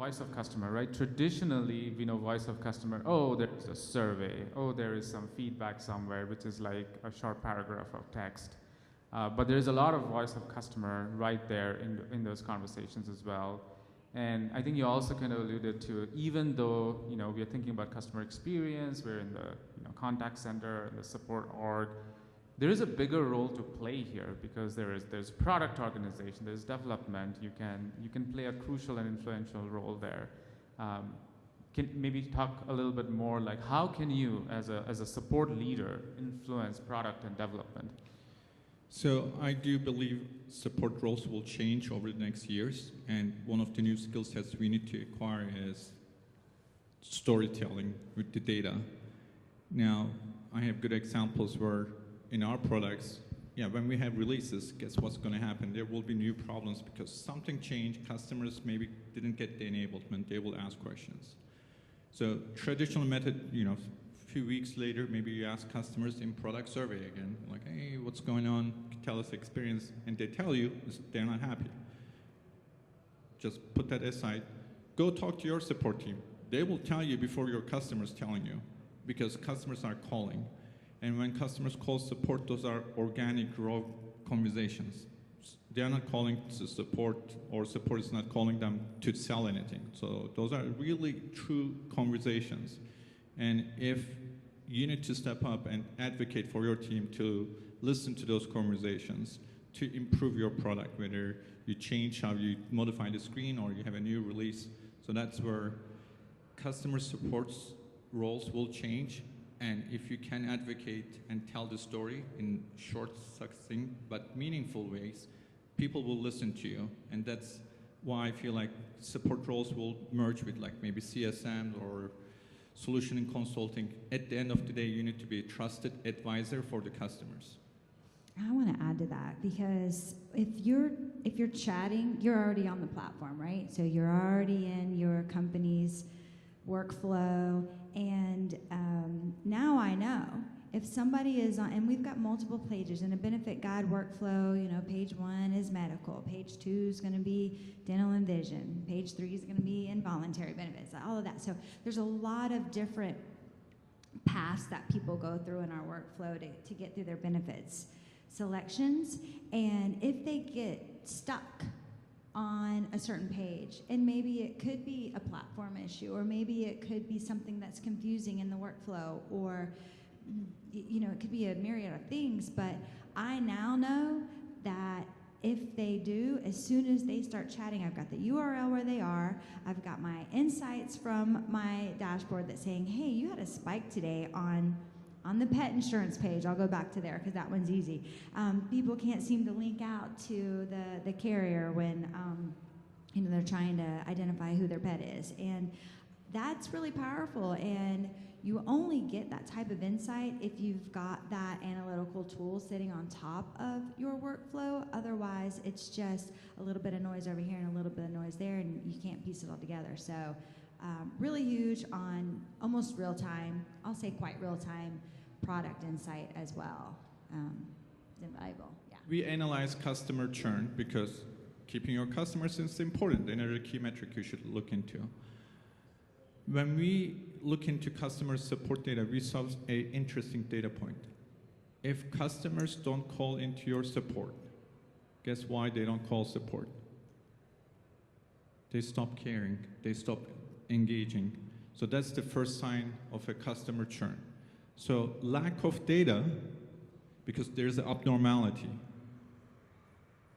voice of customer, right? Traditionally, we know voice of customer, oh, there's a survey, oh, there is some feedback somewhere, which is like a short paragraph of text. But there's a lot of voice of customer right there in those conversations as well. And I think you also kind of alluded to, even though we are thinking about customer experience, we're in the contact center, the support org, there is a bigger role to play here because there's product organization, there's development. You can play a crucial and influential role there. Can maybe talk a little bit more like how can you, as a support leader, influence product and development? So I do believe support roles will change over the next years, and one of the new skill sets we need to acquire is storytelling with the data. Now, I have good examples where in our products, when we have releases, guess what's going to happen? There will be new problems because something changed. Customers maybe didn't get the enablement. They will ask questions. So traditional method, a few weeks later, maybe you ask customers in product survey again, like, hey, what's going on? Tell us experience. And they tell you they're not happy. Just put that aside. Go talk to your support team. They will tell you before your customers telling you because customers are calling. And when customers call support, those are organic, raw conversations. They are not calling to support, or support is not calling them to sell anything. So those are really true conversations. And if you need to step up and advocate for your team to listen to those conversations, to improve your product, whether you change how you modify the screen or you have a new release. So that's where customer support roles will change. And if you can advocate and tell the story in short, succinct, but meaningful ways, people will listen to you. And that's why I feel like support roles will merge with like maybe CSM or solution and consulting. At the end of the day, you need to be a trusted advisor for the customers. I want to add to that because if you're chatting, you're already on the platform, right? So you're already in your company's workflow, and now I know if somebody is on, and we've got multiple pages in a benefit guide workflow. Page 1 is medical, page 2 is going to be dental and vision, page 3 is going to be involuntary benefits, all of that. So there's a lot of different paths that people go through in our workflow to get through their benefits selections, and if they get stuck on a certain page, and maybe it could be a platform issue, or maybe it could be something that's confusing in the workflow, or it could be a myriad of things, but I now know that if they do, as soon as they start chatting, I've got the URL where they are, I've got my insights from my dashboard that's saying, hey, you had a spike today on the pet insurance page. I'll go back to there because that one's easy. People can't seem to link out to the carrier when they're trying to identify who their pet is, and that's really powerful. And you only get that type of insight if you've got that analytical tool sitting on top of your workflow. Otherwise, it's just a little bit of noise over here and a little bit of noise there, and you can't piece it all together. So really huge on almost real time, I'll say quite real time, product insight as well. It's invaluable, yeah. We analyze customer churn because keeping your customers is important. Another key metric you should look into. When we look into customer support data, we saw an interesting data point. If customers don't call into your support, guess why they don't call support? They stop caring, they stop engaging. So that's the first sign of a customer churn. So lack of data, because there's an abnormality.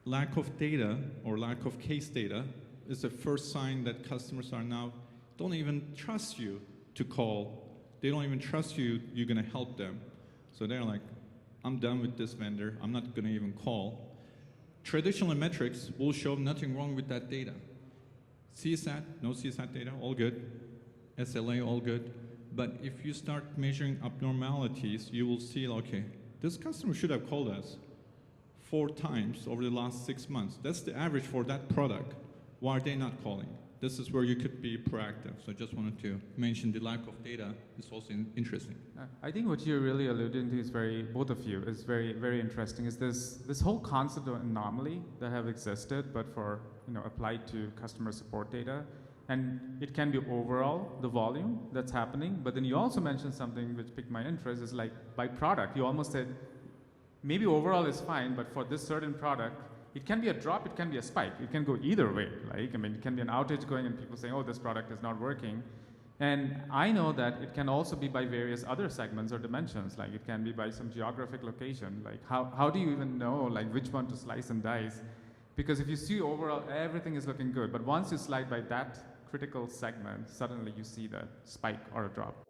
Lack of data or lack of case data is the first sign that customers are now don't even trust you to call. They don't even trust you, you're gonna help them. So they're like, I'm done with this vendor, I'm not gonna even call. Traditional metrics will show nothing wrong with that data. CSAT, no CSAT data, all good. SLA, all good. But if you start measuring abnormalities, you will see, okay, this customer should have called us 4 times over the last 6 months. That's the average for that product. Why are they not calling? This is where you could be proactive. So I just wanted to mention the lack of data is also interesting. I think what you're really alluding to is both of you, is very, very interesting, is this whole concept of anomaly that have existed, but for, applied to customer support data. And it can be overall the volume that's happening, but then you also mentioned something which piqued my interest, is like by product. You almost said maybe overall is fine, but for this certain product, it can be a drop, it can be a spike. It can go either way. Like, I mean, it can be an outage going and people saying, oh, this product is not working. And I know that it can also be by various other segments or dimensions. Like it can be by some geographic location. Like how do you even know like which one to slice and dice? Because if you see overall everything is looking good, but once you slide by that critical segment, suddenly you see that spike or a drop.